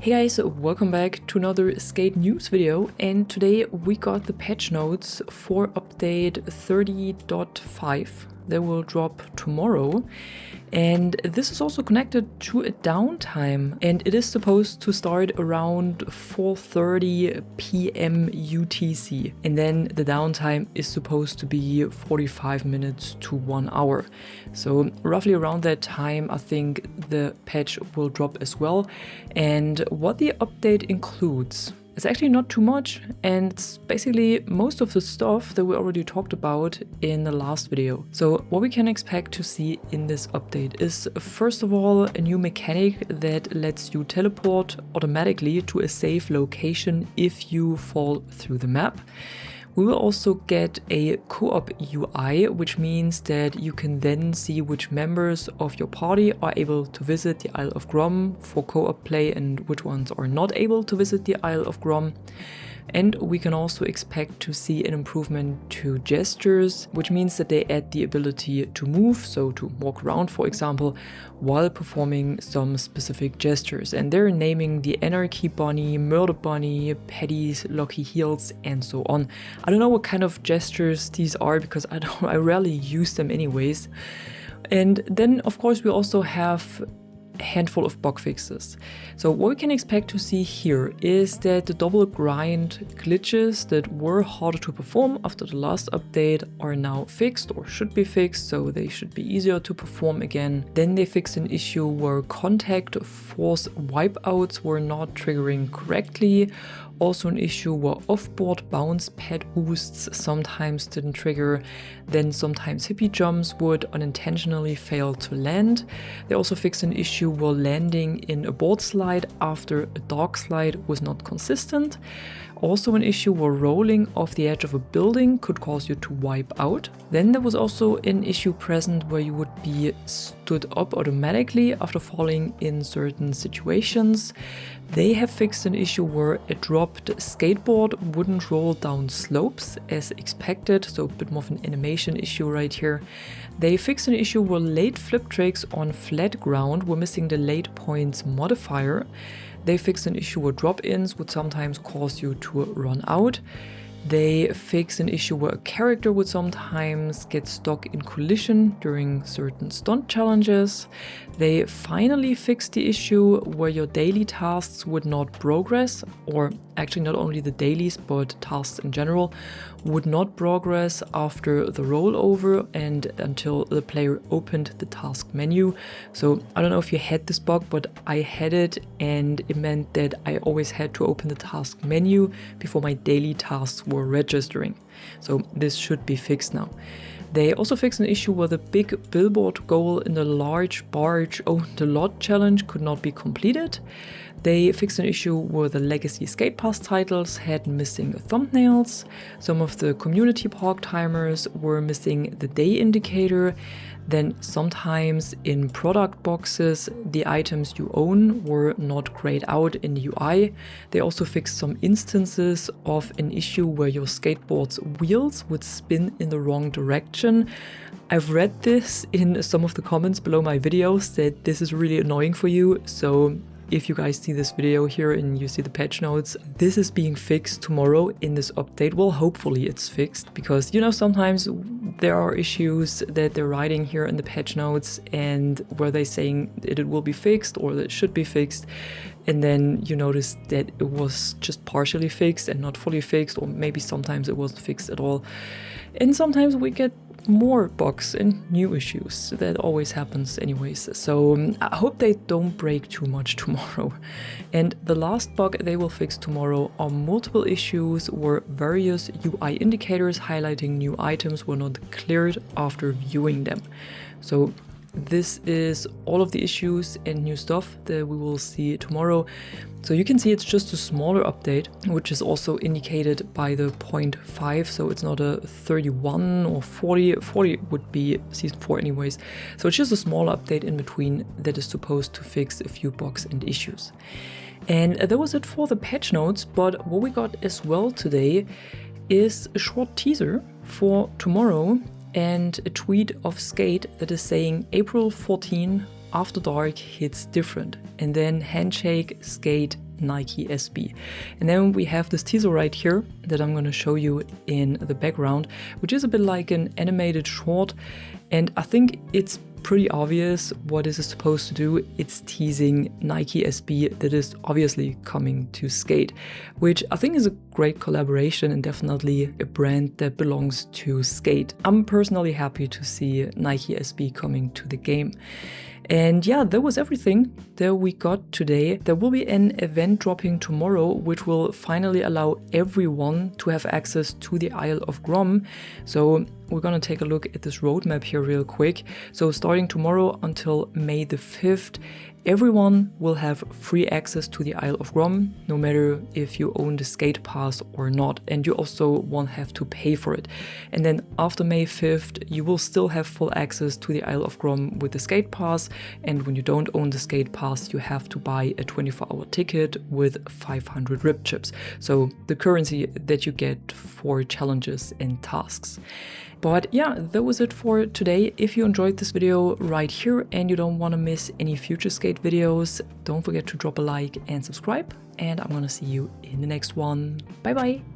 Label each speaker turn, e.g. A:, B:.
A: Hey guys, welcome back to another Skate news video, and today we got the patch notes for update 30.5. They will drop tomorrow, and this is also connected to a downtime, and it is supposed to start around 4:30 p.m. UTC, and then the downtime is supposed to be 45 minutes to 1 hour. So roughly around that time I think the patch will drop as well. And what the update includes, it's actually not too much, and it's basically most of the stuff that we already talked about in the last video. So what we can expect to see in this update is, first of all, a new mechanic that lets you teleport automatically to a safe location if you fall through the map. We will also get a co-op UI, which means that you can then see which members of your party are able to visit the Isle of Grom for co-op play and which ones are not able to visit the Isle of Grom. And we can also expect to see an improvement to gestures, which means that they add the ability to move, so to walk around, for example, while performing some specific gestures. And they're naming the Anarchy Bunny, Murder Bunny, Paddy's Lucky Heels, and so on. I don't know what kind of gestures these are because I rarely use them anyways. And then, of course, we also have a handful of bug fixes. So what we can expect to see here is that the double grind glitches that were harder to perform after the last update are now fixed or should be fixed, so they should be easier to perform again. Then they fixed an issue where contact force wipeouts were not triggering correctly. Also an issue where offboard bounce pad boosts sometimes didn't trigger, then sometimes hippie jumps would unintentionally fail to land. They also fixed an issue where landing in a board slide after a dog slide was not consistent. Also an issue where rolling off the edge of a building could cause you to wipe out. Then there was also an issue present where you would be stood up automatically after falling in certain situations. They have fixed an issue where a dropped skateboard wouldn't roll down slopes as expected, so a bit more of an animation issue right here. They fixed an issue where late flip tricks on flat ground were missing the late points modifier. They fixed an issue where drop-ins would sometimes cause you to run out. They fixed an issue where a character would sometimes get stuck in collision during certain stunt challenges. They finally fixed the issue where your daily tasks would not progress, or actually not only the dailies but tasks in general would not progress after the rollover and until the player opened the task menu. So I don't know if you had this bug, but I had it, and it meant that I always had to open the task menu before my daily tasks were registering. So this should be fixed now. They also fixed an issue where the big billboard goal in the large barge owned a lot challenge could not be completed. They fixed an issue where the Legacy Skate Pass titles had missing thumbnails. Some of the community park timers were missing the day indicator. Then sometimes in product boxes, the items you own were not grayed out in the UI. They also fixed some instances of an issue where your skateboard's wheels would spin in the wrong direction. I've read this in some of the comments below my videos that this is really annoying for you, so if you guys see this video here and you see the patch notes, this is being fixed tomorrow in this update. Well, hopefully it's fixed, because you know, sometimes there are issues that they're writing here in the patch notes and where they're saying it will be fixed or that it should be fixed, and then you notice that it was just partially fixed and not fully fixed, or maybe sometimes it wasn't fixed at all. And sometimes we get more bugs and new issues. That always happens anyways. So I hope they don't break too much tomorrow. And the last bug they will fix tomorrow are multiple issues where various UI indicators highlighting new items were not cleared after viewing them. So this is all of the issues and new stuff that we will see tomorrow. So you can see it's just a smaller update, which is also indicated by the 0.5. So it's not a 31 or 40. 40 would be season 4 anyways. So it's just a small update in between that is supposed to fix a few bugs and issues. And that was it for the patch notes. But what we got as well today is a short teaser for tomorrow and a tweet of Skate that is saying April 14 after dark hits different, and then handshake, skate, Nike SB. And then we have this teaser right here that I'm going to show you in the background, which is a bit like an animated short. And I think it's pretty obvious what this is supposed to do. It's teasing Nike SB that is obviously coming to Skate, which I think is a great collaboration and definitely a brand that belongs to Skate. I'm personally happy to see Nike SB coming to the game. And yeah, that was everything that we got today. There will be an event dropping tomorrow, which will finally allow everyone to have access to the Isle of Grom. So we're gonna take a look at this roadmap here real quick. So starting tomorrow until May the 5th, everyone will have free access to the Isle of Grom, no matter if you own the Skate Pass or not, and you also won't have to pay for it. And then after May 5th, you will still have full access to the Isle of Grom with the Skate Pass, and when you don't own the Skate Pass, you have to buy a 24-hour ticket with 500 rip chips, so the currency that you get for challenges and tasks. But yeah, that was it for today. If you enjoyed this video right here and you don't want to miss any future skate videos, don't forget to drop a like and subscribe, and I'm gonna see you in the next one. Bye bye!